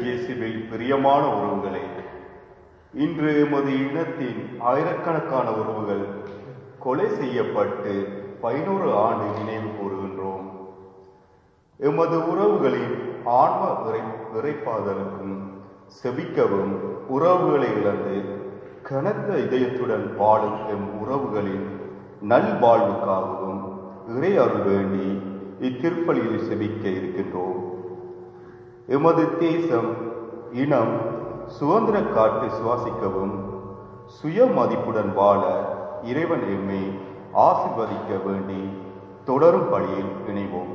இயேசுவில் பிரியமான உறவுகளே, இன்று எமது இனத்தின் ஆயிரக்கணக்கான உறவுகள் கொலை செய்யப்பட்டு 11 ஆண்டு நினைவு கூறுகின்றோம். எமது உறவுகளின் ஆன்ம இறைப்பாதலுக்கும் செபிக்கவும் உறவுகளை இழந்து கனத்த இதயத்துடன் வாழும் எம் உறவுகளின் நல்வாழ்வுக்காகவும் இறை அருள் வேண்டி இத்திருப்பலியில் செபிக்க இருக்கின்றோம். எமது தேசம் இனம் சுதந்திர காற்றை சுவாசிக்கவும் சுய மதிப்புடன் வாழ இறைவன் எம்மை ஆசீர்வதிக்க வேண்டி தொடரும் பணியில் இணைவோம்.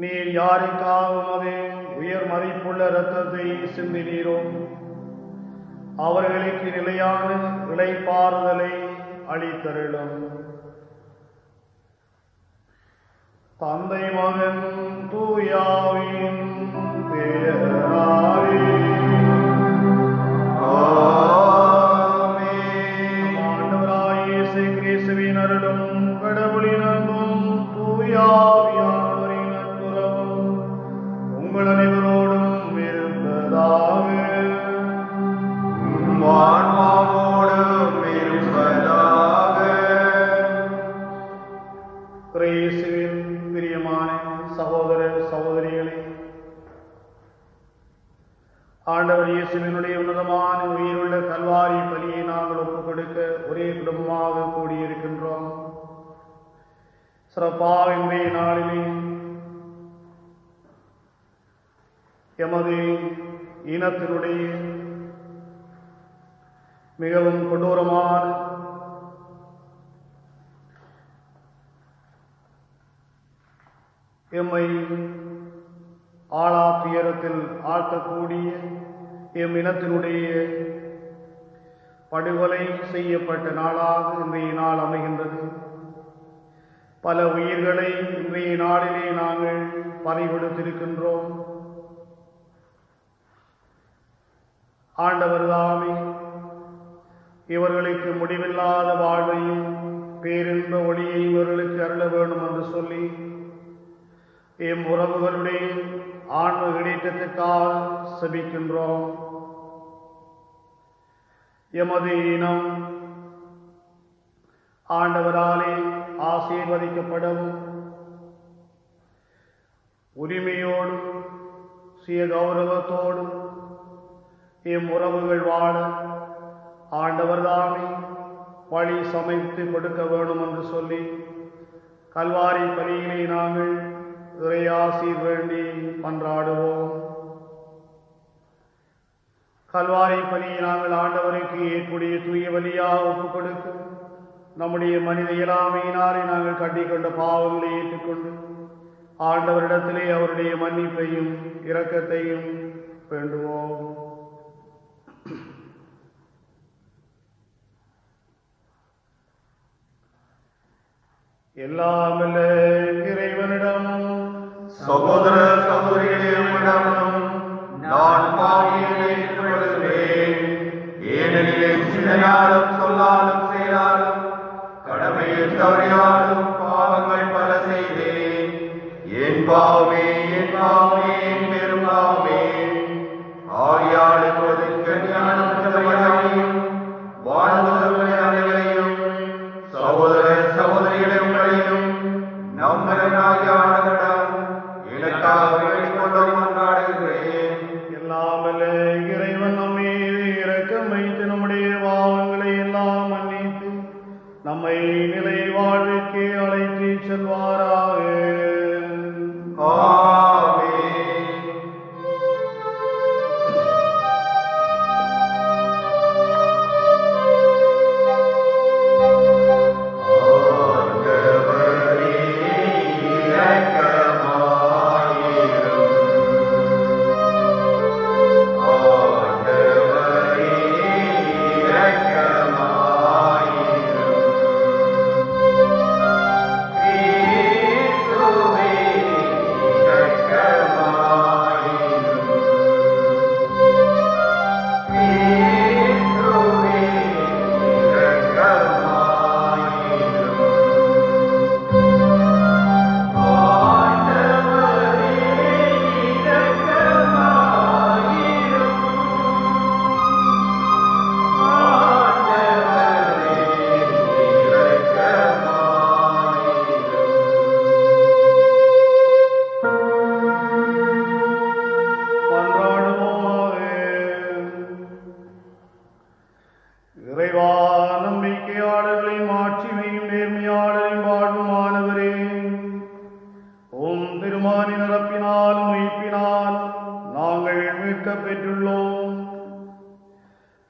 நீர் யாருக்காவது உயர் மதிப்புள்ள இரத்தத்தை சிந்தினீரோ அவர்களுக்கு நிலையான இளைப்பாறுதலை அளித்தருளும். தந்தை மகன் தூயாவின் பெயராலே இயேசுவினுடைய உன்னதமான உயிருள்ள கல்வாரி பலியை நாங்கள் ஒப்புக் கொடுக்க ஒரே குடும்பமாக கூடியிருக்கின்றோம். சிறப்பாக இன்றைய நாளிலே எமது இனத்தினுடைய மிகவும் கொடூரமான எம்மை ஆளாத்துயரத்தில் ஆழ்த்தக்கூடிய எம் இனத்தினுடைய படுகொலை செய்யப்பட்ட நாளாக இன்றைய நாள் அமைகின்றது. பல உயிர்களை இன்றைய நாளிலே நாங்கள் பறிகொடுத்திருக்கின்றோம். ஆண்டவர் தாமே இவர்களுக்கு முடிவில்லாத வாழ்வையும் பேரின்ப ஒளியை இவர்களுக்கு அருள வேண்டும் என்று சொல்லி எம் உறவுகளுடைய ஆன்ம இடைத்தத்துக்காக செபிக்கின்றோம். எமது இனம் ஆண்டவராலே ஆசீர்வதிக்கப்படவும் உரிமையோடும் சுய கௌரவத்தோடும் எம் உறவுகள் வாழ ஆண்டவர் தாமே வழி சமைத்து கொடுக்க வேண்டும் என்று சொல்லி கல்வாரி பலியினை நாங்கள் இறையாசீர் வேண்டி மன்றாடுவோம். கல்வாரி பலியை நாங்கள் ஆண்டவருக்கு ஏற்புடைய தூய வழியாக ஒப்புக் கொடுக்க நம்முடைய மனித இயலாமையினாலே நாங்கள் கட்டிக்கொண்ட பாவங்களை ஏற்றுக்கொண்டு ஆண்டவரிடத்திலே அவருடைய மன்னிப்பையும் இரக்கத்தையும் வேண்டுவோம். எல்லாம் வல்ல இறைவனிடம் சகோதர சகோதரிகளிடமும் நான் பாவியை ஏற்றுக்கொள்கிறேன். ஏனெனில் சிந்தையாலும் சொல்லாலும் செயலாலும் கடமையில் தவறியாலும் பாவங்கள் பல செய்தேன். என் பாவமே என் பாவமே என் பெரும் பாவமே. ஆகியாளுக்கு ஞானத்தையும் வாழ்ந்தவர்களை அனைவரையும் சகோதர சகோதரிகளை உங்களையும் நம்மனாகிய ஆண்டவரிடம் எனக்காக வேண்டிக் கொண்டு மன்றாடுகிறேன். எல்லாம் வல்ல இறைவன் நம் மீது இரக்கம் வைத்து நம்முடைய பாவங்களை எல்லாம் மன்னித்து நம்மை நிலை வாழ்விற்கு அழைத்து செல்வாராக.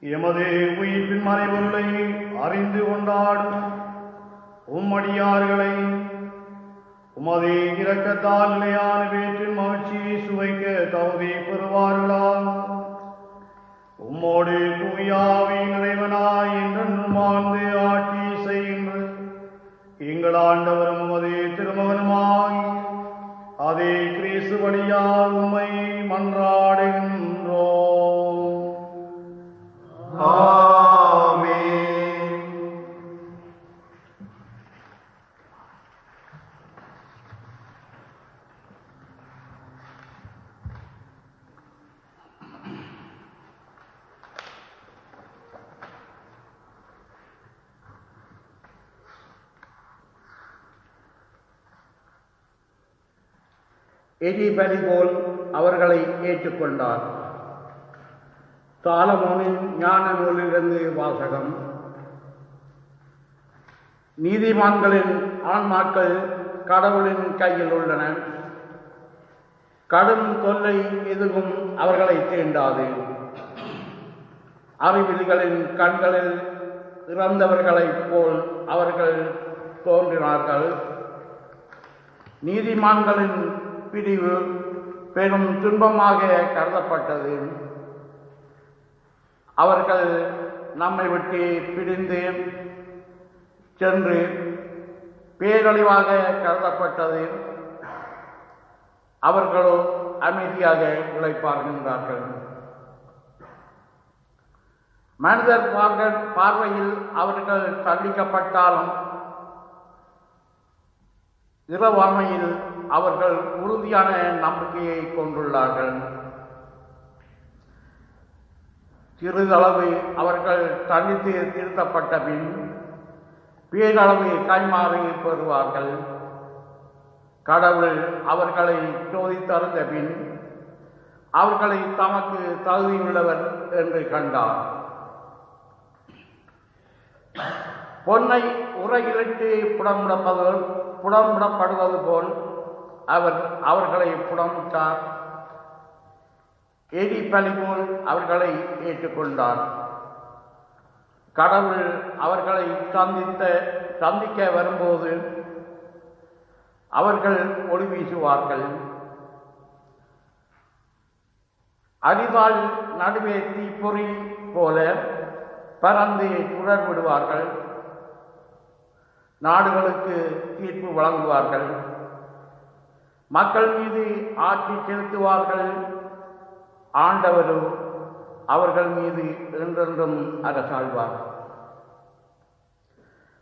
எமது உயிர்ப்பின் மறைபொருளை அறிந்து கொண்டாடும் உம்மடியார்களை உமது இரக்கத்தால் நிலையான வீட்டில் மகிழ்ச்சியை சுவைக்க தகுதி பெறுவார்களால் உம்மோடு தூயாவி நிறைவனாய் என்றென்றும் வாழ்ந்து ஆட்சி செய்கின்ற எங்கள் ஆண்டவரும் உமது திருமகனுமாய் அதே கிறிஸ்து வழியாக உம்மை மன்றாடுகின்றோம். எரிபலி போல் அவர்களை ஏற்றுக்கொண்டார். சாலமோனின் ஞான நூலிலிருந்து வாசகம். நீதிமான்களின் ஆன்மாக்கள் கடவுளின் கையில் உள்ளன. கடும் தொல்லை எதுவும் அவர்களை தீண்டாது. அறிவிலிகளின் கண்களில் இறந்தவர்களைப் போல் அவர்கள் தோன்றினார்கள். நீதிமான்களின் பிரிவு பெரும் துன்பமாக கருதப்பட்டது. அவர்கள் நம்மை விட்டு பிரிந்து சென்று பேரழிவாக கருதப்பட்டது. அவர்களோ அமைதியாக உழைப்பார்கின்றார்கள். மனிதர் பார்வையில் அவர்கள் தண்டிக்கப்பட்டாலும் இரவாமையில் அவர்கள் உறுதியான நம்பிக்கையை கொண்டுள்ளார்கள். சிறிதளவு அவர்கள் தண்டித்து திருத்தப்பட்ட பின் பேரளவு கைமாறி பெறுவார்கள். கடவுள் அவர்களை சோதித்தறிந்த பின் அவர்களை தமக்கு தகுதியுள்ளவர் என்று கண்டார். பொன்னை உரையிலிட்டு புடமிடப்படுவது போல் அவர்களை புடமிட்டார். எரிபலி போல் அவர்களை ஏற்றுக்கொண்டார். கடவுள் அவர்களை சந்திக்க வரும்போது அவர்கள் ஒளி வீசுவார்கள். அரிவாள் நடுவே தீப்பொறி போல பறந்து சுடர் விடுவார்கள். நாடுகளுக்கு தீர்ப்பு வழங்குவார்கள். மக்கள் மீது ஆட்சி செலுத்துவார்கள். ஆண்டவரும் அவர்கள் மீது என்றென்றும் அரசாழ்வார்.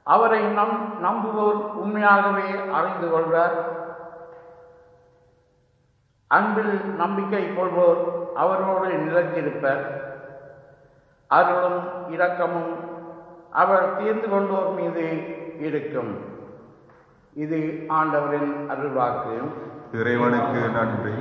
அவரை நம்புவோர் உண்மையாகவே அறிந்து கொள்வார். அன்பில் நம்பிக்கை கொள்வோர் அவரோடு நிலைத்திருப்பர். அருளும் இரக்கமும் அவர் தீர்ந்து கொண்டோர் மீது இருக்கும். இது ஆண்டவரின் அருள்வாக்கு. இறைவனுக்கு நன்றி.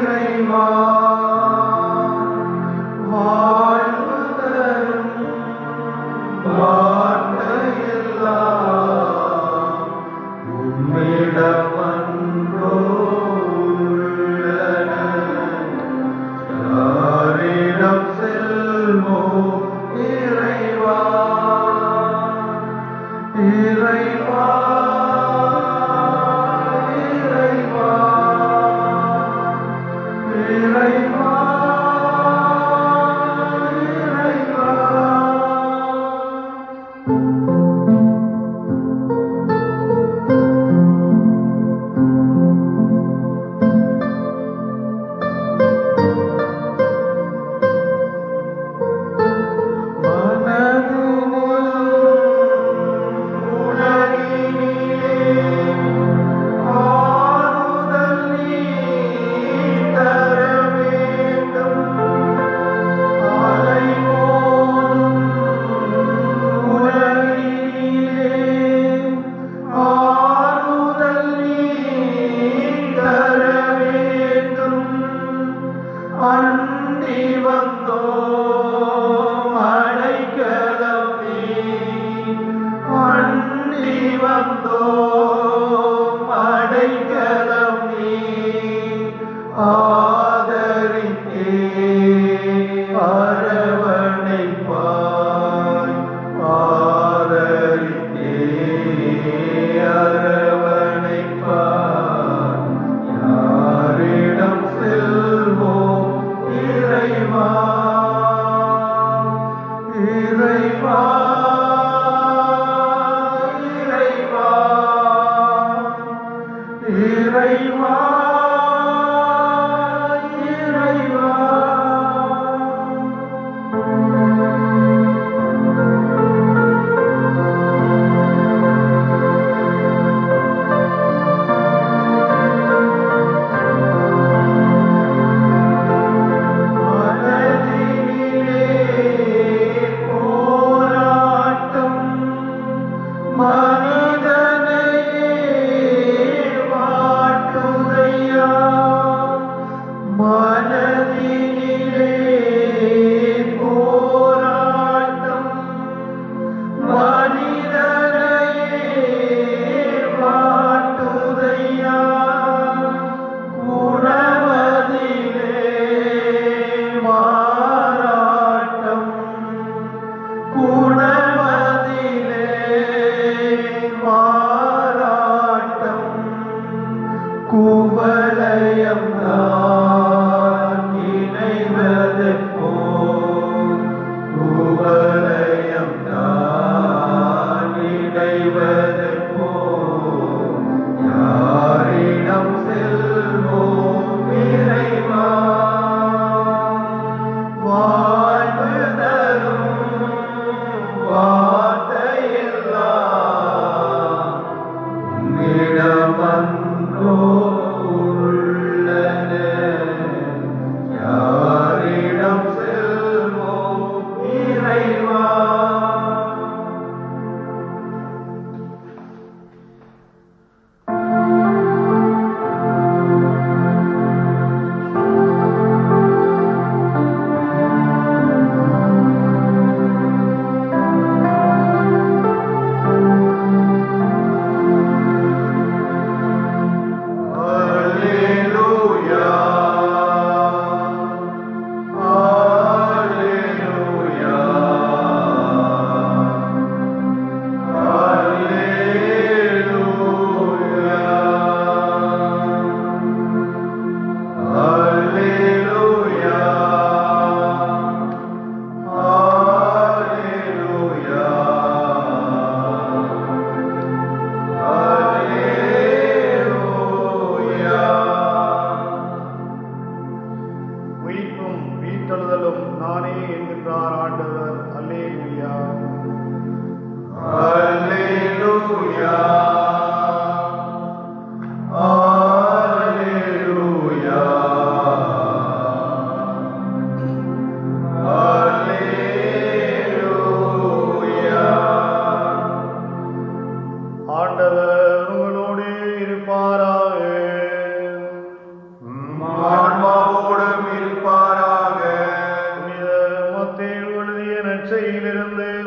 இறைவா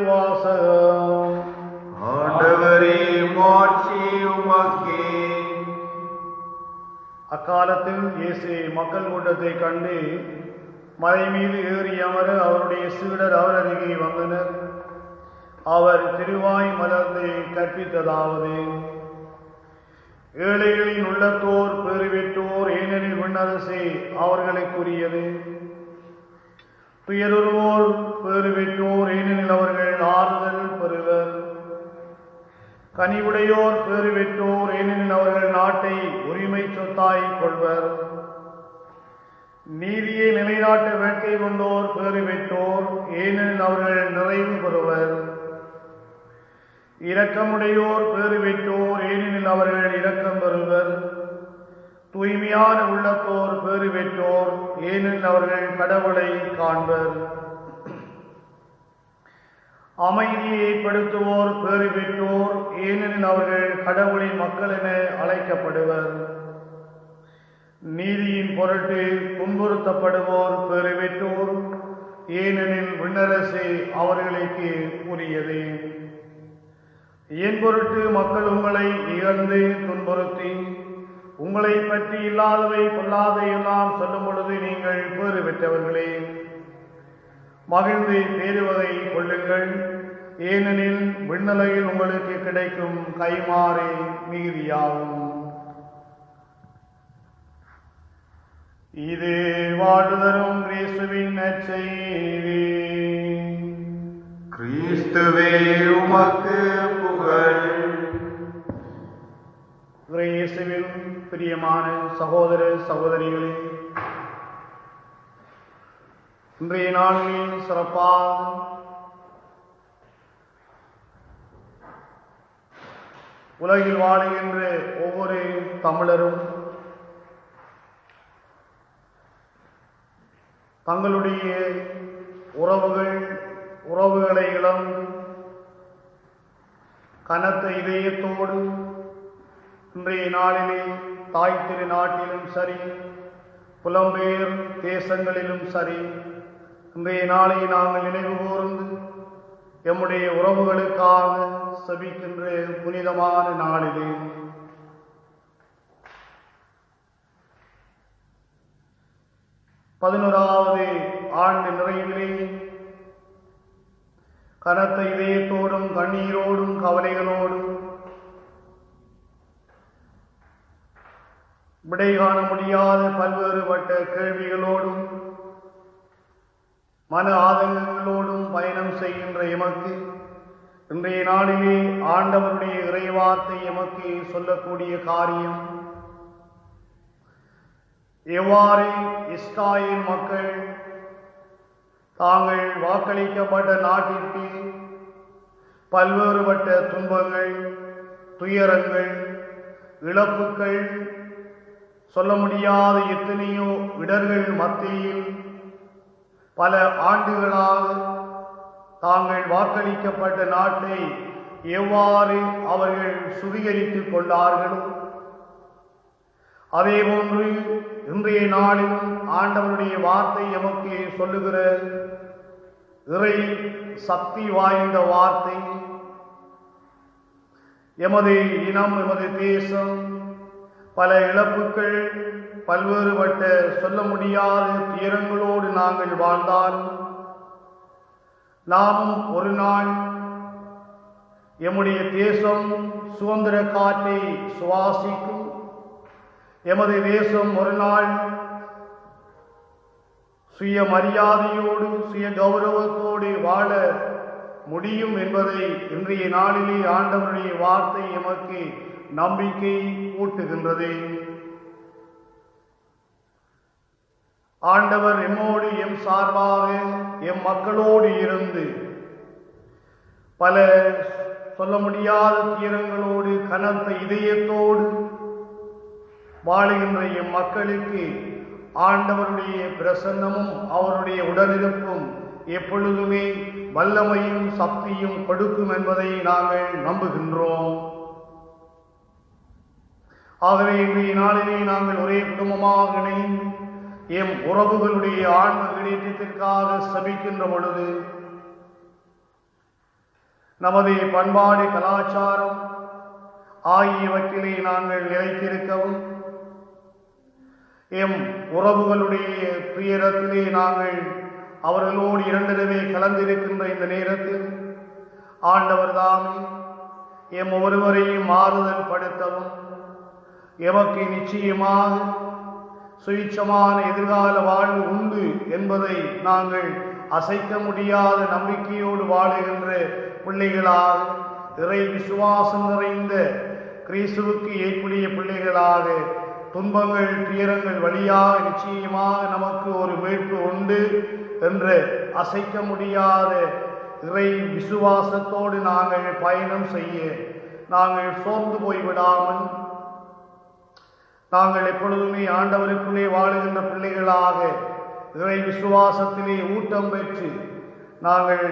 வாசகம். ஆண்டவரே மாட்சி உமக்கே. அக்காலத்தில் இயேசு மக்கள் கூட்டத்தை கண்டு மலை மீது ஏறி அமர அவருடைய சீடர் அவர் அருகே வந்தனர். அவர் திருவாய் மலர்ந்து கற்பித்ததாவது: ஏழைகளின் உள்ளத்தோர் பேறு பெற்றோர், ஏனெனில் விண்ணரசே அவர்களுக்குரியது. துயருவோர் பேறு பெற்றோர், ஏனெனில் அவர்கள் ஆறுதல் பெறுவர். கனிவுடையோர் பேறு பெற்றோர், ஏனெனில் அவர்கள் நாட்டை உரிமை சொத்தாய் கொள்வர். நீதியை நிலைநாட்ட வேட்கை கொண்டோர் பேறு பெற்றோர், ஏனெனில் அவர்கள் நிறைவு பெறுவர். இரக்கமுடையோர் பேறு பெற்றோர், ஏனெனில் அவர்கள் இரக்கம் பெறுவர். தூய்மையான உள்ளத்தோர் பேறு பெற்றோர், ஏனெனில் அவர்கள் கடவுளை காண்பர். அமைதியை ஏற்படுத்துவோர் பேறு பெற்றோர், ஏனெனில் அவர்கள் கடவுளின் மக்கள் என அழைக்கப்படுவர். நீதியின் பொருட்டு துன்புறுத்தப்படுவோர் பேறு பெற்றோர், ஏனெனில் விண்ணரசு அவர்களுக்கு உரியது. என் பொருட்டு மக்கள் உங்களை இகழ்ந்து துன்புறுத்தி உங்களை பற்றி இல்லாதவை பொல்லாதை எல்லாம் சொல்லும் பொழுது நீங்கள் பேறு பெற்றவர்களே. மகிழ்ந்து பேறுவதை கொள்ளுங்கள், ஏனெனில் விண்ணலையில் உங்களுக்கு கிடைக்கும் கைமாறு மிகுதியாகும். இது வாழ்தரும் கிறிஸ்துவின் நற்செய்தி. கிறிஸ்துவே உமக்கு புகழ். இயேசுவில் பிரியமான சகோதர சகோதரிகளே, இன்றைய நாளில் சிறப்பாக உலகில் வாழுகின்ற ஒவ்வொரு தமிழரும் தங்களுடைய உறவுகளை இழந்து கனத்த இதயத்தோடு இன்றைய நாளிலே தாய் திரு நாட்டிலும் சரி, புலம்பெயர் தேசங்களிலும் சரி, இன்றைய நாளை நாங்கள் நினைவு கூர்ந்து எம்முடைய உறவுகளுக்காக செபிக்கின்ற புனிதமான நாளிலே பதினோராவது ஆண்டு நிறைவிலே கனத்த இதயத்தோடும் கண்ணீரோடும் கவலைகளோடும் விடை காண முடியாத பல்வேறுபட்ட கேள்விகளோடும் மன ஆதங்கங்களோடும் பயணம் செய்கின்ற எமக்கு இன்றைய நாளிலே ஆண்டவருடைய இறைவார்த்தை எமக்கு சொல்லக்கூடிய காரியம், எவ்வாறு இஸ்ராயேல் மக்கள் தாங்கள் வாக்களிக்கப்பட்ட நாட்டிற்கு பல்வேறுபட்ட துன்பங்கள், துயரங்கள், இழப்புகள், சொல்ல முடியாத எத்தனையோ இடர்கள் மத்தியில் பல ஆண்டுகளாக தாங்கள் வாக்களிக்கப்பட்ட நாட்டை எவ்வாறு அவர்கள் சுவீகரித்துக் கொண்டார்களோ, அதேபோன்று இன்றைய நாளில் ஆண்டவருடைய வார்த்தை எமக்கு சொல்லுகிற இறை சக்தி வாய்ந்த வார்த்தை, எமது இனம், எமது தேசம் பல இழப்புகள், பல்வேறுபட்ட சொல்ல முடியாத துயரங்களோடு நாங்கள் வாழ்ந்தால் நாமும் ஒரு நாள் எம்முடைய தேசம் சுதந்திர காற்றை சுவாசிக்கும், எமது தேசம் ஒரு நாள் சுய மரியாதையோடு சுய கௌரவத்தோடு வாழ முடியும் என்பதை இன்றைய நாளிலே ஆண்டவருடைய வார்த்தை எமக்கு நம்பிக்கை ஊட்டுகின்றது. ஆண்டவர் எம்மோடு எம் சார்பாக எம் மக்களோடு இருந்து பல சொல்ல முடியாத துயரங்களோடு கனத்த இதயத்தோடு வாழுகின்ற எம் மக்களுக்கு ஆண்டவருடைய பிரசன்னமும் அவருடைய உடனிருப்பும் எப்பொழுதுமே வல்லமையும் சக்தியும் கொடுக்கும் என்பதை நாங்கள் நம்புகின்றோம். ஆகவே இன்றைய நாளிலே நாங்கள் ஒரே குடும்பமாக இணைந்து எம் உறவுகளுடைய ஆன்ம ஈடேற்றத்திற்காக செபிக்கின்ற பொழுது நமது பண்பாடு கலாச்சாரம் ஆகியவற்றிலே நாங்கள் நிலைத்திருக்கவும் எம் உறவுகளுடைய துயரத்திலே நாங்கள் அவர்களோடு இரண்டிடமே கலந்திருக்கின்ற இந்த நேரத்தில் ஆண்டவர் தாமே எம் ஒருவரையும் ஆறுதல் படுத்தவும் எமக்கு நிச்சயமாக சுயட்சமான எதிர்கால வாழ்வு உண்டு என்பதை நாங்கள் அசைக்க முடியாத நம்பிக்கையோடு வாழுகின்ற பிள்ளைகளாக இறை விசுவாசம் நிறைந்த கிறிஸ்துவுக்கு ஏற்புடைய பிள்ளைகளாக துன்பங்கள் துயரங்கள் வழியாக நிச்சயமாக நமக்கு ஒரு மீட்பு உண்டு என்ற அசைக்க முடியாத இறை விசுவாசத்தோடு நாங்கள் பயணம் செய்ய நாங்கள் சோர்ந்து போய்விடாமல் நாங்கள் எப்பொழுதுமே ஆண்டவருக்குள்ளே வாழுகின்ற பிள்ளைகளாக இறை விசுவாசத்திலே ஊட்டம் பெற்று நாங்கள்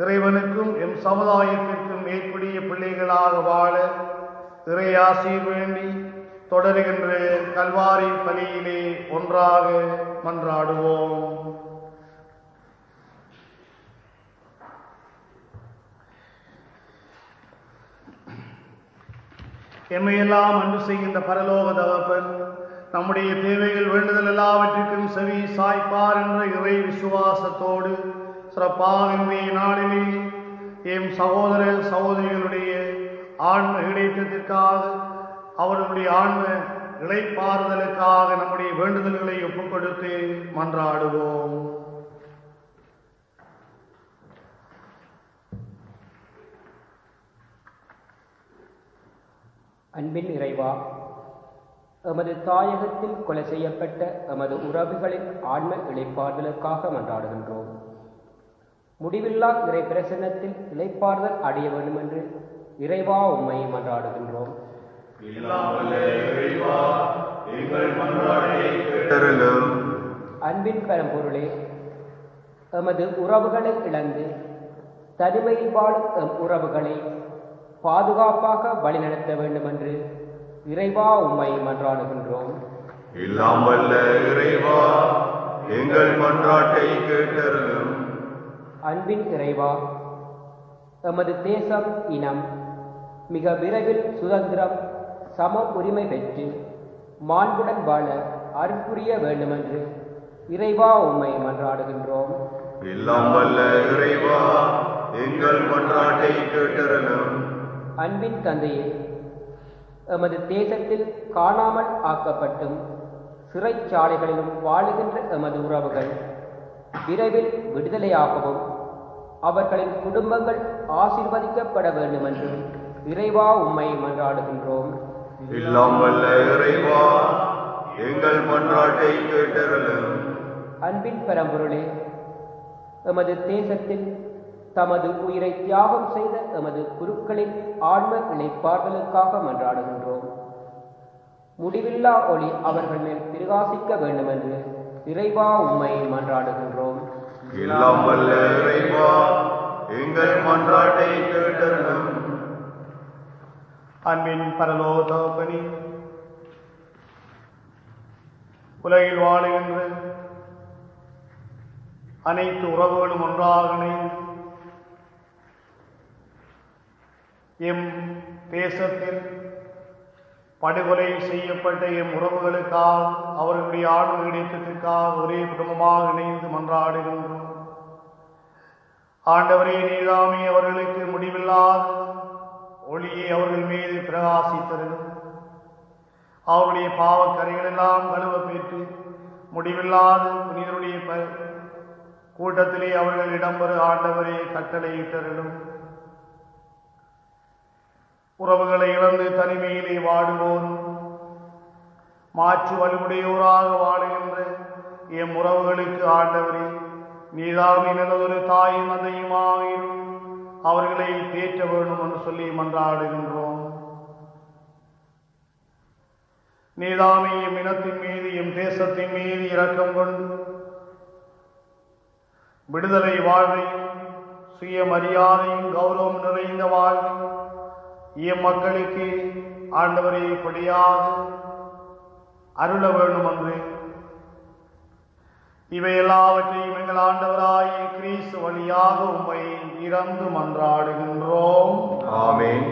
இறைவனுக்கும் எம் சமுதாயத்திற்கும் ஏற்புடைய பிள்ளைகளாக வாழ இறை ஆசீர் வேண்டி தொடருகின்ற கல்வாரி பலியிலே ஒன்றாக மன்றாடுவோம். எம்மையெல்லாம் அன்பு செய்கின்ற பரலோக தகப்பன், நம்முடைய தேவைகள் வேண்டுதல் எல்லாவற்றிற்கும் செவி சாய்ப்பார் என்ற இறை விசுவாசத்தோடு சிறப்பாக இன்றைய நாளிலே எம் சகோதர சகோதரிகளுடைய ஆன்ம இடைத்தத்திற்காக அவர்களுடைய ஆன்ம இளைப்பாறுதலுக்காக நம்முடைய வேண்டுதல்களை ஒப்புக் கொடுத்து மன்றாடுவோம். அன்பின் இறைவா, எமது தாயகத்தில் கொலை செய்யப்பட்ட எமது உறவுகளின் ஆன்ம இளைப்பாறுதலுக்காக மன்றாடுகின்றோம். முடிவில்லா இறை பிரசன்னத்தில் இளைப்பாறுதல் அடைய வேண்டும் என்று இறைவா உம்மை மன்றாடுகின்றோம். அன்பின் பரம்பொருளே, எமது உறவுகளை இழந்து தனிமையில் வாழும் எம் உறவுகளை பாதுகாப்பாக வழிநடத்த வேண்டும் என்று இறைவா உம்மை மன்றாடுகின்றோம். எல்லாம் வல்ல இறைவா, எங்கள் மன்றாட்டை கேட்டருளும். அன்பின் இறைவா, எமது தேசம் இனம் மிக விரைவில் சுதந்திரம் சம உரிமை பெற்று மாண்புடன் வாழ அருள்புரிய வேண்டுமென்று இறைவா உம்மை மன்றாடுகின்றோம். எல்லாம் வல்ல இறைவா, எங்கள் மன்றாட்டை கேட்டருளும். அன்பின் தந்தையே, எமது தேசத்தில் காணாமல் ஆக்கப்பட்டும் சிறைச்சாலைகளிலும் வாழுகின்ற எமது உறவுகள் விரைவில் விடுதலையாகவும் அவர்களின் குடும்பங்கள் ஆசீர்வதிக்கப்பட வேண்டும் என்று இறைவா உம்மை மன்றாடுகின்றோம். எல்லாம் வல்ல இறைவா, எங்கள் மன்றாட்டை கேட்டருளும். அன்பின் பரம்பொருளே, எமது தேசத்தில் தமது உயிரை தியாகம் செய்த எமது குருக்களின் ஆன்ம இளைப்பாறுதலுக்காக மன்றாடுகின்றோம். முடிவில்லா ஒளி அவர்கள் மேல் பிரகாசிக்க வேண்டும் என்று இறைவா உம்மை மன்றாடுகின்றோம். எல்லாம் வல்ல இறைவா, எங்கள் மன்றாட்டை கேட்டருளும். அன்பின் பரலோக தகப்பனே, உலகில் வாழுகின்ற அனைத்து உறவுகளும் ஒன்றாக இணைந்து எம் தேசத்தில் படுகொலை செய்யப்பட்ட எம் உறவுகளுக்காக அவர்களுடைய ஆன்ம இடைத்தத்திற்காக ஒரே குடும்பமாக இணைந்து மன்றாடுகின்றோம். ஆண்டவரே, நீதாமே அவர்களுக்கு முடிவில்லாத ஒளியை அவர்கள் மீது பிரகாசித்தருளும். அவருடைய பாவக்கரைகள் எல்லாம் கழுவ பெற்று முடிவில்லாத புனிதருடைய கூட்டத்திலே அவர்கள் இடம்பெற ஆண்டவரே கட்டளையிட்டருளும். உறவுகளை இழந்து தனிமையிலே வாடுவோரும் மாற்று வலுவுடையோராக வாழுகின்ற எம் உறவுகளுக்கு ஆண்டவரே, நீதாமே நல்லதொரு தாயும் தந்தையுமாயிரும் அவர்களை தேற்ற வேண்டும் என்று சொல்லி மன்றாடுகின்றோம். நீதாமே எம் இனத்தின் மீது எம் தேசத்தின் மீது இரக்கம் கொண்டு விடுதலை வாழ்வையும் சுயமரியாதையும் கௌரவம் நிறைந்த வாழ்வை எம் மக்களுக்கு ஆண்டவரை படியாக அருள வேண்டும் என்று இவை எல்லாவற்றையும் எங்கள் ஆண்டவராய் கிறிஸ்து வழியாக உம்மை இறந்து மன்றாடுகின்றோம். ஆமென்.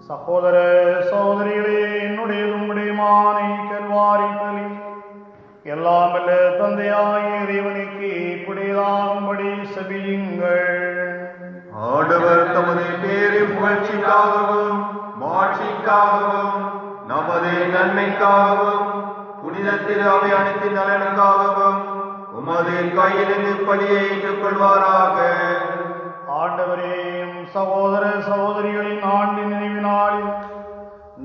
சகோதர சகோதரிகளே, என்னுடையதும் உடையமானை கல்வாரி பலி எல்லாம் வல்ல தந்தையாகிய இறைவனுக்கு இப்படியதாகும்படி செபியுங்கள். ஆண்டவர் தமது பேரின் புகழ்ச்சிக்காகவும் மாட்சிக்காகவும் நமது நன்மைக்காகவும் புனிதத்தில் அவை அனைத்தின் நலனுக்காகவும் உமது கையிலிருந்து பலியை ஏற்றுக்கொள்வாராக. ஆண்டவரே, சகோதர சகோதரிகளின் ஆண்டின் நினைவு நாளில்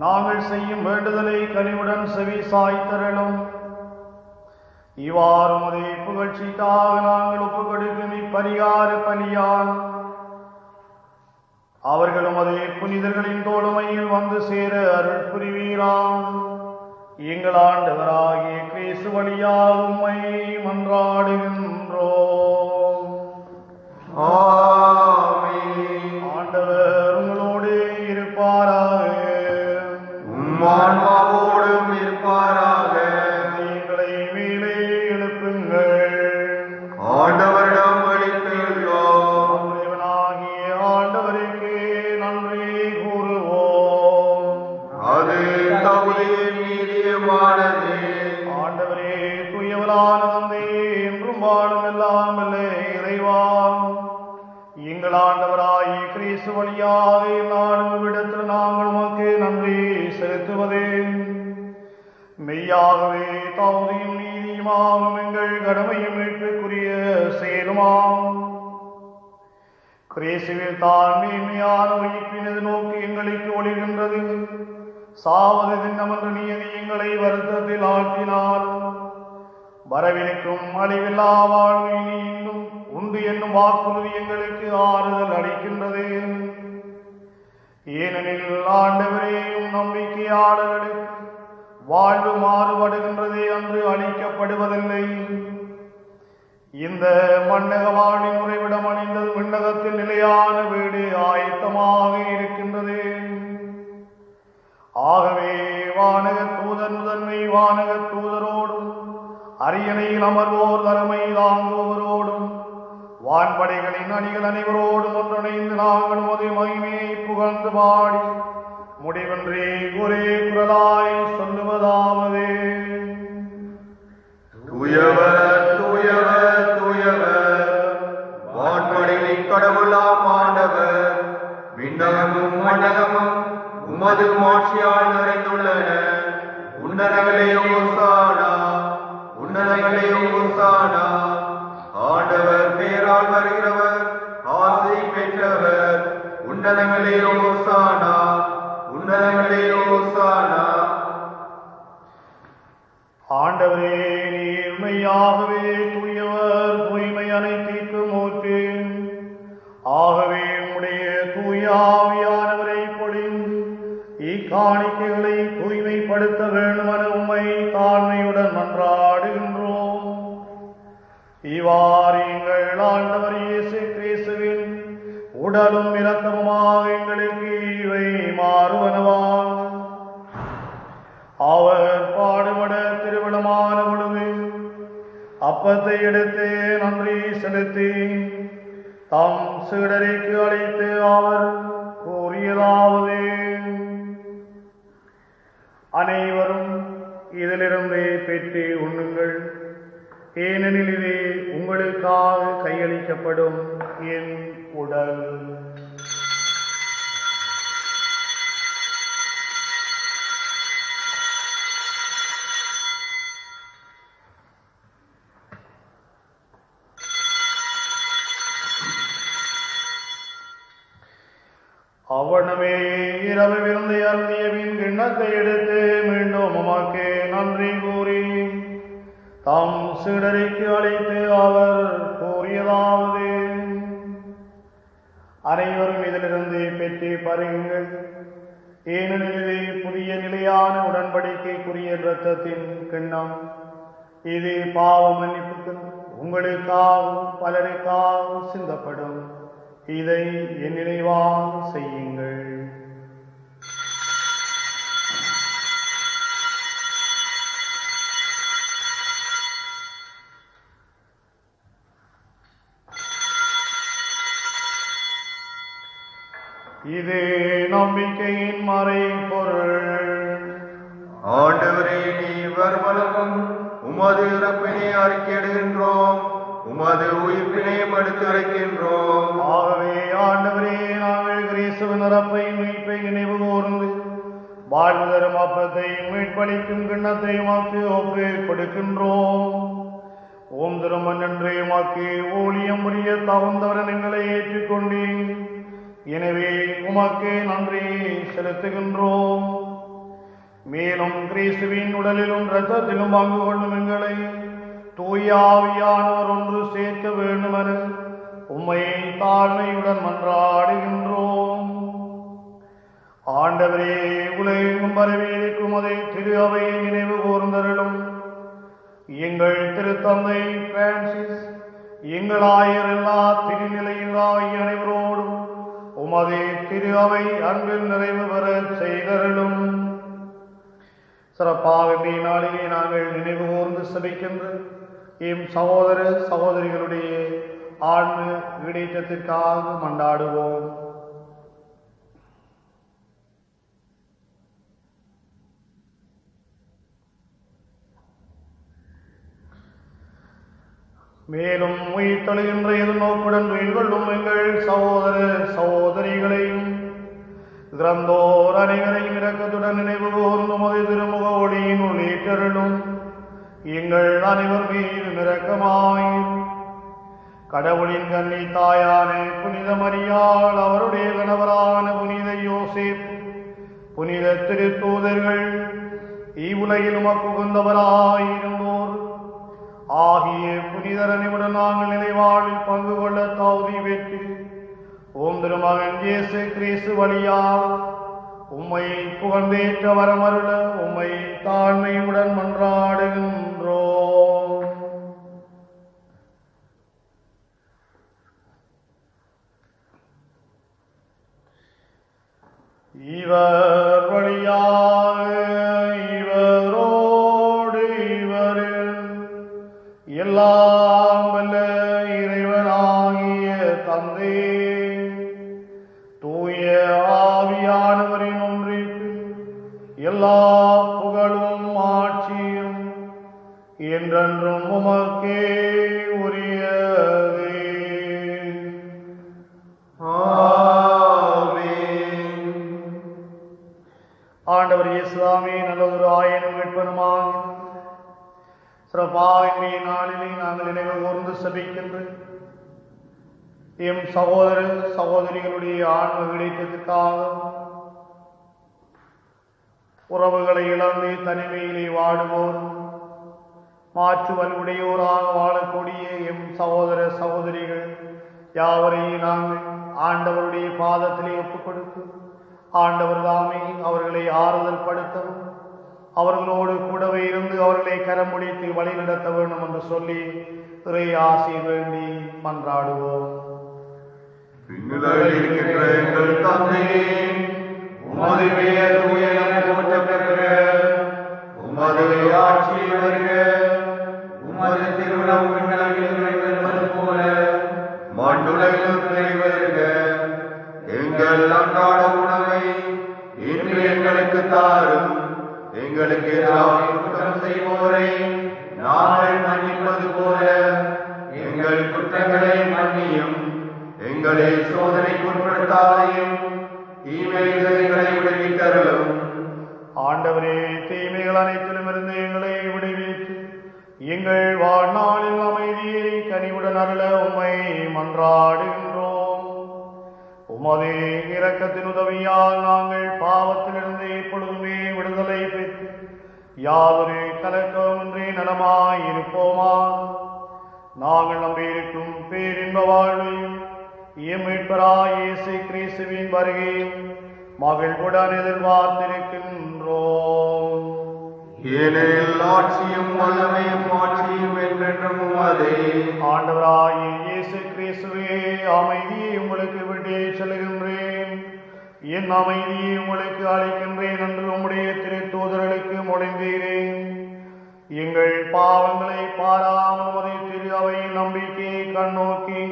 நாங்கள் செய்யும் வேண்டுதலை கனிவுடன் செவி சாய்த்தரலும். இவ்வாறு உமது புகழ்ச்சிக்காக நாங்கள் ஒப்புக் கொடுக்கும் இப்பரிகார பலியால் அவர்கள் உமது புனிதர்களின் தோழமையில் வந்து சேர அருள் புரிவீராம். எங்கள் ஆண்டவராகிய கிறிஸ்து வழியாக உம்மை மன்றாடுகின்றோம். ஆமென். ஆண்டவர் உங்களோடு இருப்பாராக. உம் ஆன்மாவோடும் இருப்பாராக. எங்களை மேலே எழுப்புங்கள். ஆண்டவரிடம் அளித்துள்ளோம். இறைவனாகிய ஆண்டவருக்கு நன்றி கூறுவோம். அது தகுதியும் நீதியுமானது. ஆண்டவரே, தூயவளான தந்தை, என்றும் வாழும் எல்லாம் வல்ல இறைவா, எங்கள் ஆண்டவராகிய கிறிஸ்து வழியாக நாளும் விடத்தில் நாங்கள் உமக்கு நன்றி செலுத்துவது மெய்யாகவே தகுதியும் நீதியுமாகும் எங்கள் கடமையும் மீட்புக்குரிய செயலுமாம். கிறிஸ்துவில் தான் மேன்மையான உயிர்ப்பினது நோக்கி எங்களுக்கு ஒளிர்கின்றது. சாவது தினமன்று நியதி எங்களை வருத்தத்தில் ஆழ்த்தினார். வரவிருக்கும் அழிவில்லா வாழ்வு இனி இன்னும் உண்டு என்னும் வாக்குறுதி எங்களுக்கு ஆறுதல் அளிக்கின்றது. ஏனெனில் ஆண்டவரையும் நம்பிக்கையாளர்களுக்கு வாழ்வு மாறுபடுகின்றதே அன்று அளிக்கப்படுவதில்லை. இந்த மண்ணக வாழ்வின் உறைவிடம் அணிந்தது விண்ணகத்தில் நிலையான வீடு ஆயத்தமாக இருக்கின்றது. ஆகவே வானக தூதர் முதன்மை வானக தூதரோடும் அரியணையில் அமர்வோர் தலைமை தாங்குவோரோடும் வான வான்படைகளின் அணிகள் அனைவரோடும் ஒன்றிணைந்து நாங்கள் உமது மகிமையை புகழ்ந்து பாடி முடிவின்றி ஒரே குரலாய் சொல்லுவதாவது: தூயவர் தூயவர் தூயவர், வான்படைகளின் கடவுளாம் ஆண்டவர். விண்ணகமும் மண்டலமும் உமது மாட்சியால் நிறைந்துள்ளன. உன்னதங்களே ஓசானா, உன்னதங்களே ஓசானா. ஆண்டவர் பெயரால் வருகிறவர் ஆசை பெற்றவர். உன்னதங்களே ஓசானா, உன்னதங்களே ஓசானா. ஆண்டவரே, நீர் மெய்யாகவே தூயவர், தூய்மை அனைத்திற்கும் ஊற்று. ஆகவே உம்முடைய தூய ஆவியானவரை பொழிந்து இக்காணிக்கைகளை தூய்மைப்படுத்த வேண்டுமென உம்மை தாழ்மையுடன் மன்றாடுகின்றோம். இவ்வாறு எங்கள் ஆண்டவர் இயேசு கிறிஸ்துவின் உடலும் இரக்கமுமாக எங்களுக்கு இவை மாறுவனவாக. அவர் பாடுபட திருவிழமான பொழுது அப்பத்தை எடுத்து நன்றி செலுத்தி தம் சீடரைக்கு அழைத்து அவர் கூறியதாவது: அனைவரும் இதிலிருந்து பெற்று உண்ணுங்கள், ஏனெனில் இது உங்களுக்காக கையளிக்கப்படும் என் உடல். அவ்வண்ணமே இரவு விருந்தை அருந்திய பின் கிண்ணத்தை எடுத்து மீண்டும் உமக்கு நன்றி கூறி தம் சீடரைக்கு அழைத்து அவர் கூறியதாவது: அனைவரும் இதிலிருந்து பெற்று பருகுங்கள், ஏனெனில் இது புதிய நிலையான உடன்படிக்கைக்குரிய இரத்தத்தின் கிண்ணம். இது பாவ மன்னிப்புக்கு உங்களுக்காகவும் பலருக்காகவும் சிந்தப்படும். இதை என் நினைவாக செய்யுங்கள். இது நம்பிக்கையின் மறைபொருள். ஆண்டவரே, நீர் வரும் உமது இறப்பினை அறிக்கையிடுகின்றோம், உமது உயிர்ப்பினையும் எடுத்துரைக்கின்றோம். ஆகவே ஆண்டவரே, நாங்கள் கிறிஸ்துவின் இறப்பை மீட்பை நினைவு கூர்ந்து வாழ்வு தரும் அப்பத்தையும் மீட்பளிக்கும் கிண்ணத்தை உமக்கு ஒப்பு கொடுக்கின்றோம். ஓம் திருமன் என்று உமக்கு ஊழியம் புரிய தகுந்தவரன் எங்களை ஏற்றுக்கொண்டு, எனவே உமக்கு நன்றி செலுத்துகின்றோம். மேலும் கிறிஸ்துவின் உடலிலும் இரத்தத்திலும் பங்கு கொள்ளும் எங்களை தூய ஆவியானவர் ஒன்று சேர்க்க வேண்டுமென உம்மை தாழ்மையுடன் மன்றாடுகின்றோம். ஆண்டவரே, உலகெங்கும் பரவியிருக்கும் அதை திரு அவையை நினைவு கூர்ந்தருளும். எங்கள் திருத்தந்தை பிரான்சிஸ், எங்கள் ஆயர் எல்லா திருநிலையில் ஆகிய அனைவரோடும் உமது திரு அவை அன்பில் நிறைவு பெற செய்தருளும். சிறப்பாக நாளிலே நாங்கள் நினைவு கூர்ந்து சபிக்கின்ற எம் சகோதர சகோதரிகளுடைய ஆன்ம ஈடேற்றத்திற்காக மன்றாடுவோம். மேலும் உயிர் தழுகின்ற எதிர்நோக்குடன் மேற்கொள்ளும் எங்கள் சகோதர சகோதரிகளையும் இறந்தோர் அனைவரையும் இரக்கத்துடன் நினைவு கூர்ந்து உமது திருமுக ஒளியின் உள்ளேற்றருளும். எங்கள் அனைவர் மீது இரக்கமாயும் கடவுளின் கன்னி தாயான புனித மரியாள், அவருடைய கணவரான புனித யோசேப், புனித திருத்தூதர்கள், இவ்வுலகில் உமக்கு உகந்தவராயிருந்தோர் ஆகிய புனிதர் அனைவருடன் நாங்கள் நிலைவாழ்வில் பங்கு கொள்ள தகுதி பெற்று ஓம் திருமகன் இயேசு கிறிஸ்து வழியாக உம்மை புகழ்ந்தேற்ற வரமருள உம்மை தாழ்மையுடன் மன்றாடுகின்றோம். இவர் வழியாக இவரோடு இவரில் எல்லாம் வல்ல இறைவனாகிய இயேசுதாமே நல்லதொரு ஆயனும் மீட்பனுமாக சிறப்பாய் நாளிலே நாங்கள் நினைவு கூர்ந்து சபிக்கின்ற எம் சகோதர சகோதரிகளுடைய ஆன்ம விடைத்ததற்காக உறவுகளை இழந்து தனிமையிலே வாடுவோர் மாற்று வலுவுடையோராக வாழக்கூடிய எம் சகோதர சகோதரிகள் யாவரையும் நாங்கள் ஆண்டவருடைய பாதத்திலே ஒப்புக் கொடுத்து ஆண்டவர் தாமே அவர்களை ஆறுதல் படுத்தவும் அவர்களோடு கூடவே இருந்து அவர்களை கரம் பிடித்து வழி நடத்த வேண்டும் என்று சொல்லி இறை ஆசி வேண்டி மன்றாடுவோம். எங்கள் தந்தையே, உமது பெயர் தூயதென போற்றப் பெறுக. உமது ஆட்சி வருக. உமது திருவிழம் விண்ணுலகில் நிறைவேறுவது போல மண்ணுலகிலும் நிறைவேறுக. எங்கள் அன்றாட உணவை இன்று எங்களுக்கு தாரும். எங்களுக்கு எதிராக குற்றம் செய்வோரை நாங்கள் மன்னிப்பது போல எங்கள் குற்றங்களை மன்னியும். எங்களை சோதனைக்கு உட்படுத்தாதையும் தீமைகளை விடுவித்தருளும். ஆண்டவரே, தீமைகள் அனைத்திலும் இருந்து எங்களை விடுவித்து எங்கள் வாழ்நாளில் அமைதியை கனிவுடன் அருள உம்மை மன்றாடுகின்றோம். உமது இரக்கத்தின் உதவியால் நாங்கள் பாவத்திலிருந்து எப்பொழுதுமே விடுதலை பெற்று யாதொரு கலக்கமின்றி நலமாயிருப்போமா. நாங்கள் நம்பியிருக்கும் பேரின்ப வாழ்வையும் எம் மீட்பராகிய இயேசு கிறிஸ்துவின் வருகையும் மகிழ்வுடன் எதிர்பார்த்திருக்கின்றோம். ஏனெனில் ஆட்சியும் வல்லமையும் மாட்சியும் என்றென்றும் உமதே. ஆண்டவராகிய இயேசு கிறிஸ்துவே, அமைதியை உங்களுக்கு விட்டே செல்கின்றேன், என் அமைதியை உங்களுக்கு அளிக்கின்றேன் என்று உம்முடைய திருத்தூதர்களுக்கு மொழிந்தீரேன். எங்கள் பாவங்களை பாராமல் உமது திரு அவை நம்பிக்கையை கண்ணோக்கி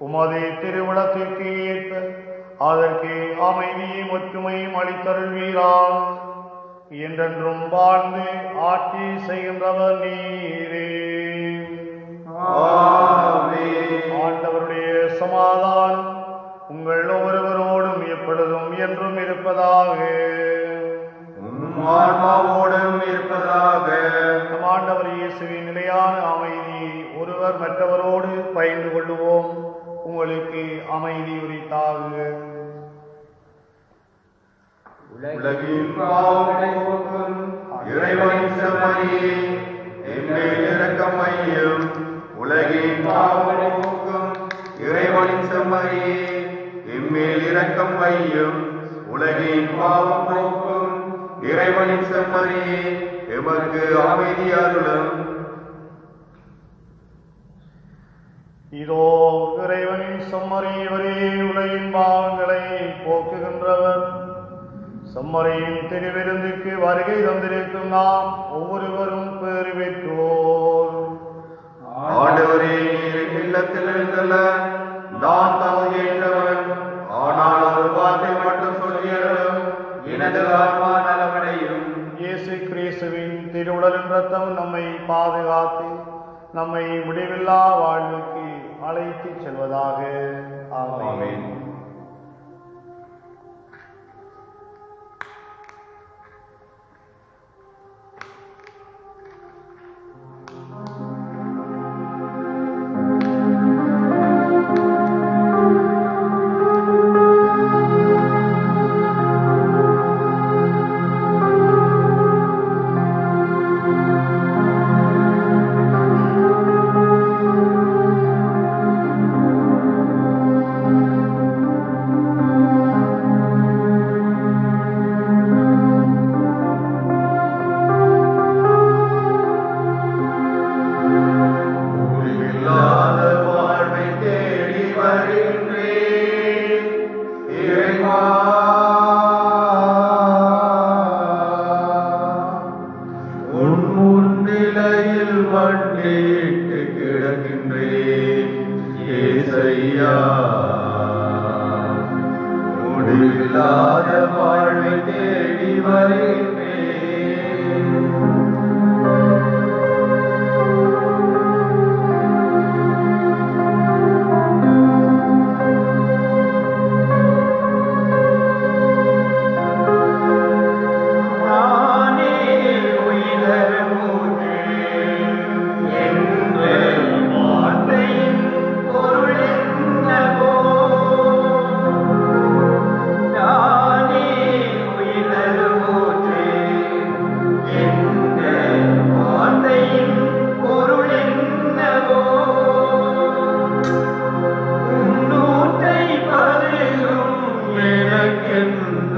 உமது திருவிழத்திற்கு ஏற்ப அதற்கு அமைதியும் ஒற்றுமையும் அளித்தருள்வீராக. என்றென்றும் வாழ்ந்து ஆட்சி செய்கின்றவர் நீரே. ஆண்டவருடைய சமாதானம் உங்கள் ஒவ்வொருவரோடும் எப்பொழுதும் என்றும் இருப்பதாக. ஆன்மாவோடும் இருப்பதாக. நம் ஆண்டவர் இயேசுவின் நிலையான அமைதியை ஒருவர் மற்றவரோடு பகிர்ந்து கொள்ளுவோம். உங்களுக்கு அமைதி உரித்தாக. உலகின் பாவங்களை போக்கும் இறைவனின் செம்மறியே, எங்கள் இரக்கம் வையும். உலகின் பாவங்களை போக்கும் இறைவனின் செம்மறியே, எம்மேல் இரக்கம் வையும். உலகின் பாவம் போக்கும் இறைவனின் செம்மறியே, எமக்கு அமைதி அருளும். இதோ இறைவனின் செம்மறியவரே, உலகின் பாவங்களை போக்குகின்றவர். செம்மறியின் திருவிருந்துக்கு வருகை தந்திருக்கும் நாம் ஒவ்வொருவரும் பேறு பெற்றோர். ஆண்டவரே, நீர் இல்லத்தில் இருந்தல்ல நான் தகுதியற்றவன். ஆனால் ஒரு வார்த்தை மட்டும் சொல்லியதும் எனது ஆன்மா நலமடையும். இயேசு கிறிஸ்துவின் திருவுடலின் ரத்தம் நம்மை பாதுகாத்து நம்மை முடிவில்லா வாழ்வுக்கு அழைத்துச் செல்வதாக. ஆமென்.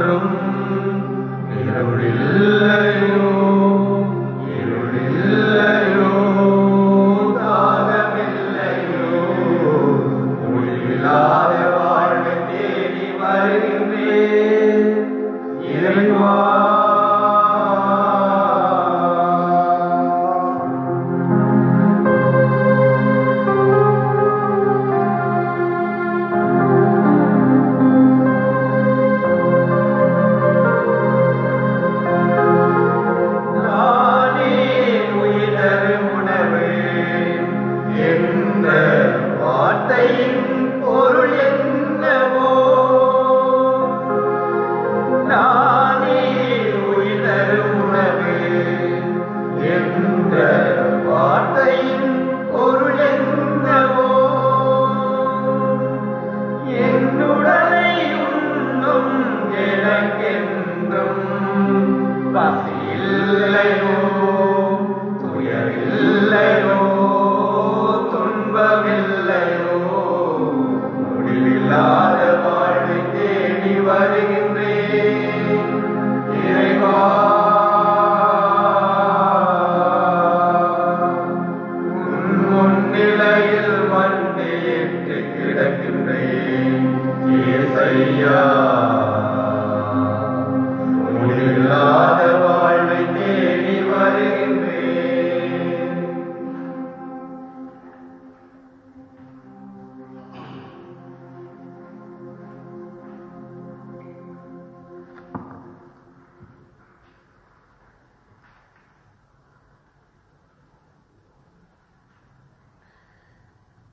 என்றும் இருளில்லையோ இருளில்லையோ தாகமில்லையோ முடிவில்லாத வாழ்வை தேடி வருகின்றேன் இறைவா.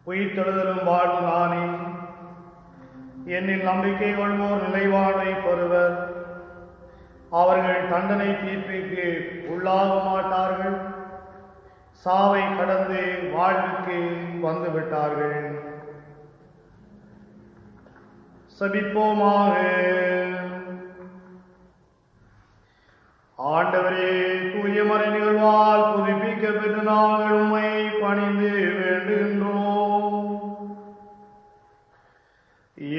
உயிர்த்தெழுதலும் வாழ்வு நானே. என்னில் நம்பிக்கை கொள்வோர் நிலைவாழ்வை பெறுவர். அவர்கள் தண்டனை தீர்ப்புக்கு உள்ளாக மாட்டார்கள். சாவை கடந்து வாழ்வுக்கு வந்துவிட்டார்கள். செபிப்போமாக. ஆண்டவரே, தூய மறை நிகழ்வால் புதுப்பிக்க பெற்று நாங்கள் உம்மை பணிந்து வேண்டுகின்றோம்.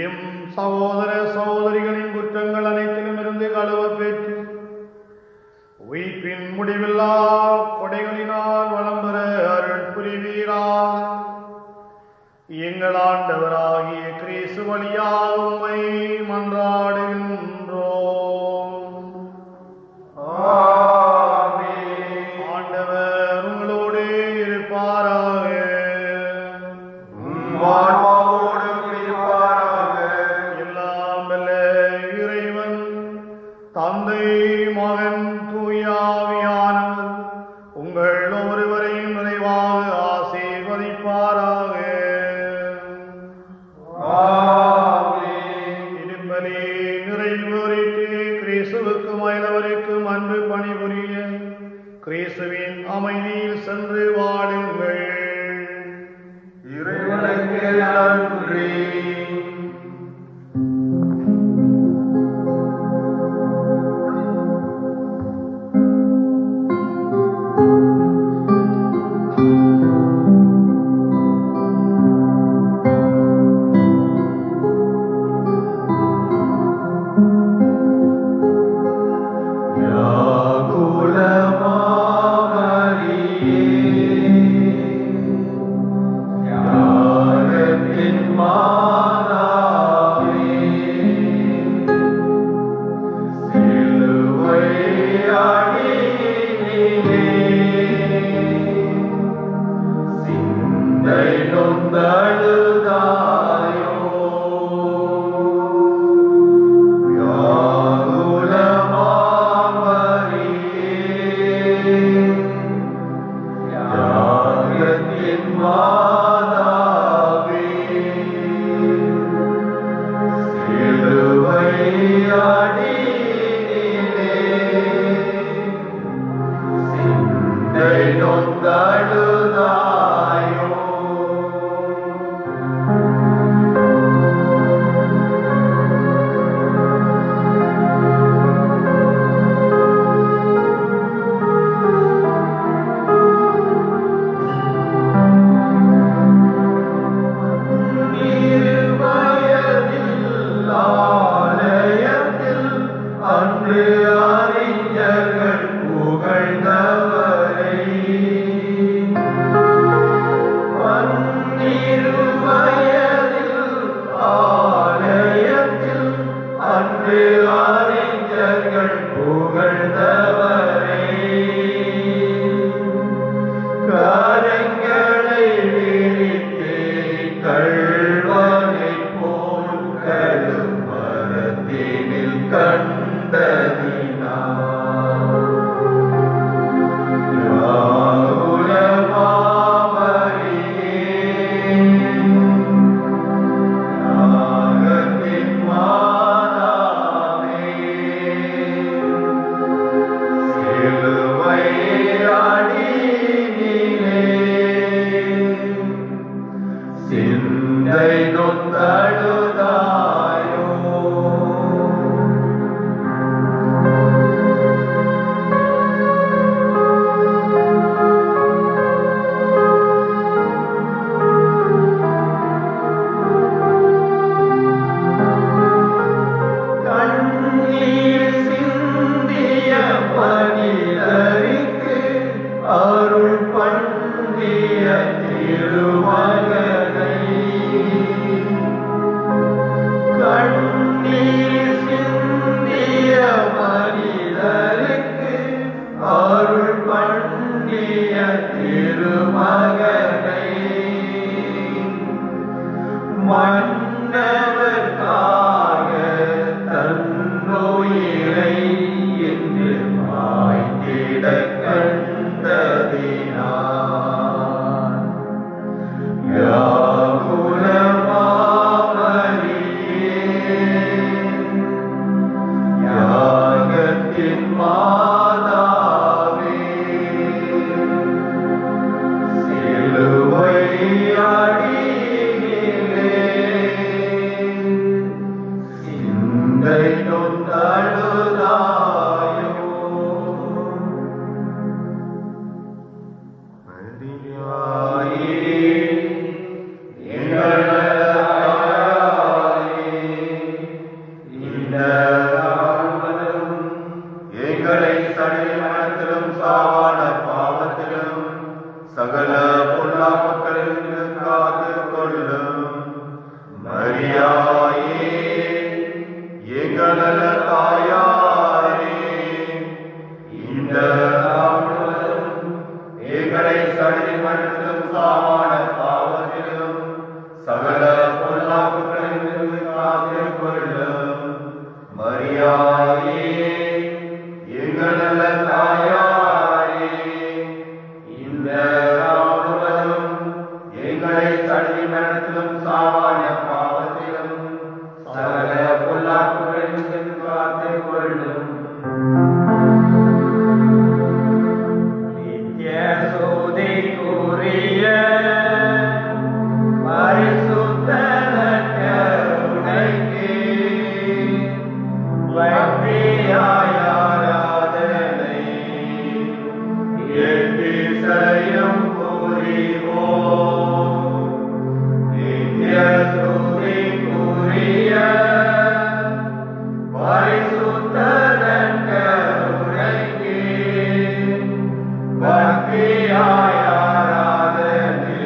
எம் சகோதர சகோதரிகளின் குற்றங்கள் அனைத்திலும் இருந்து கழுவ பெற்று உயிர்ப்பின் முடிவில்லா கொடைகளினால் வளம் பெற அருள் புரிவீராக. எங்கள் ஆண்டவராகிய கிறிஸ்து வழியாக உம்மை மன்றாடுகின்றோம். ஆண்டவர் உங்களோடு இருப்பாராக. எல்லாம் வல்ல இறைவன் தந்தை மகன் தூய ஆவியானவர் உங்கள் ஒவ்வொருவரையும் நிறைவாக ஆசீர்வதிப்பாராக. இருப்பலே நிறைவேறிட்டு கிறிஸ்துவுக்கு மயிலவருக்கும் அன்பு பணிபுரிய கிறிஸ்துவின் அமைதியில் சென்று வாழுங்கள். இறைவனுக்கு நன்றி. மா எங்களை நொந்தழுதாயோ மரியாயே எங்கள் தாயாரே, இந்த தாழ்வதும் எங்களை சடைமனத்திலும் சாவான பாவத்திலும் சகல பொல்லாப்புகளிலிருந்து காத்துக் கொள்ளும். மரியாயே எங்கள் தாயாரே, இந்த தாழ்வதும் எங்களை சடைமனத்திலும் சாவான பாவத்திலும் சகல பொல்லாப்புகளிலிருந்து காத்துக் கொள்ளும். மரியாயே எங்கள் தாயாரே, இந்த தாழ்வதும் எங்களை சடைமனத்திலும் சாவான பாவத்திலும் சகல பொல்லாப்புகளிலிருந்து காத்துக் கொள்ளும். நித்திய சோதிக்குரிய பரிசுத்த கருணைக்கு பக்தியாய் ஆராதனை எத்திசையும் புரிவோம். நித்திய ஸ்துதிக்குரிய பரிசுத்த கருணைக்கு பக்தியாய் ஆராதனை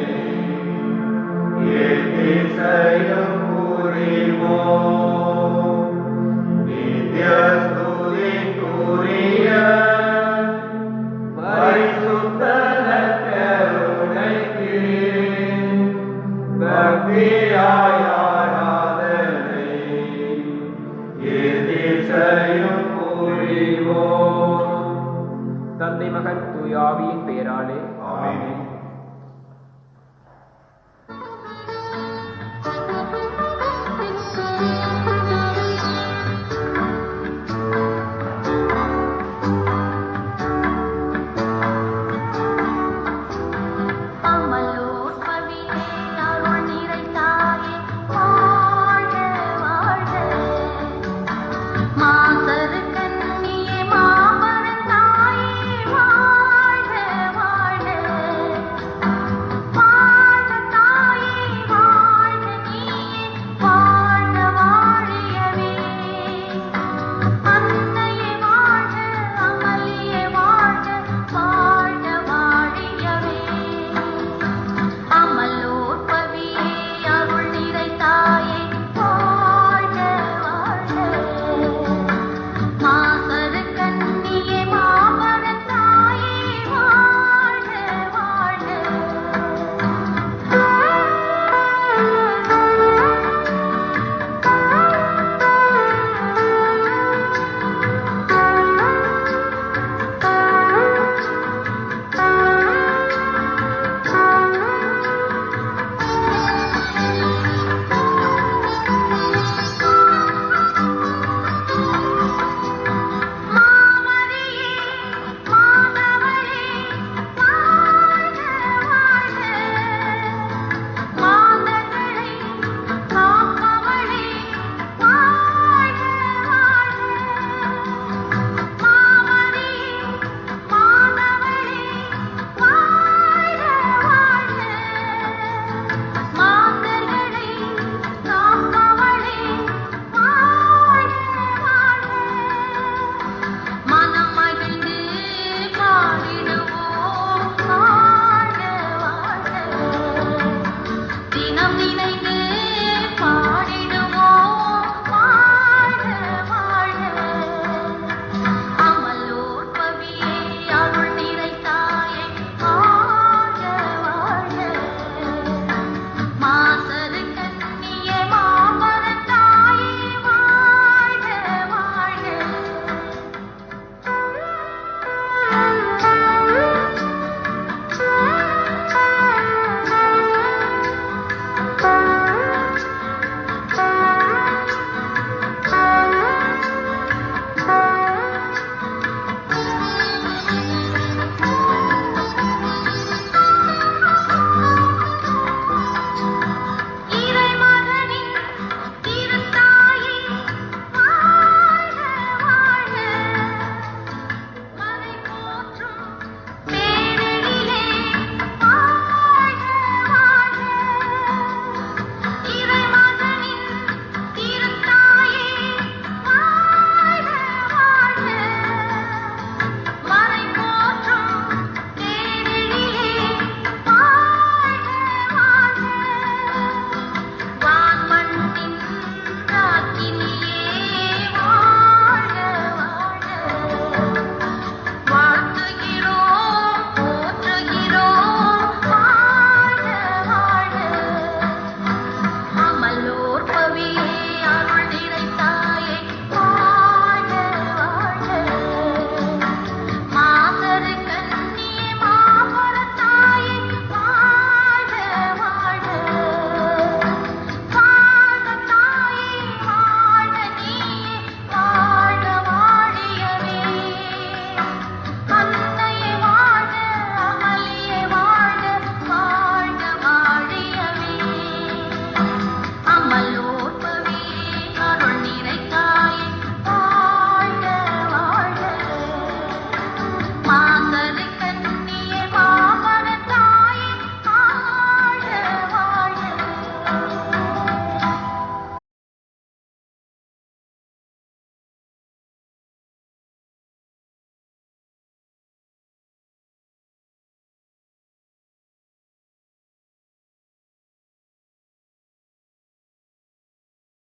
எத்திசையும் புரிவோம். நித்திய ஸ்துதிக்குரிய பரிசுத்த கருணைக்கு பக்தியாய் ஆராதனை எத்திசையும் புரிவோம். தந்தை மகன் தூயாவியின் பெயராலே ஆமென்.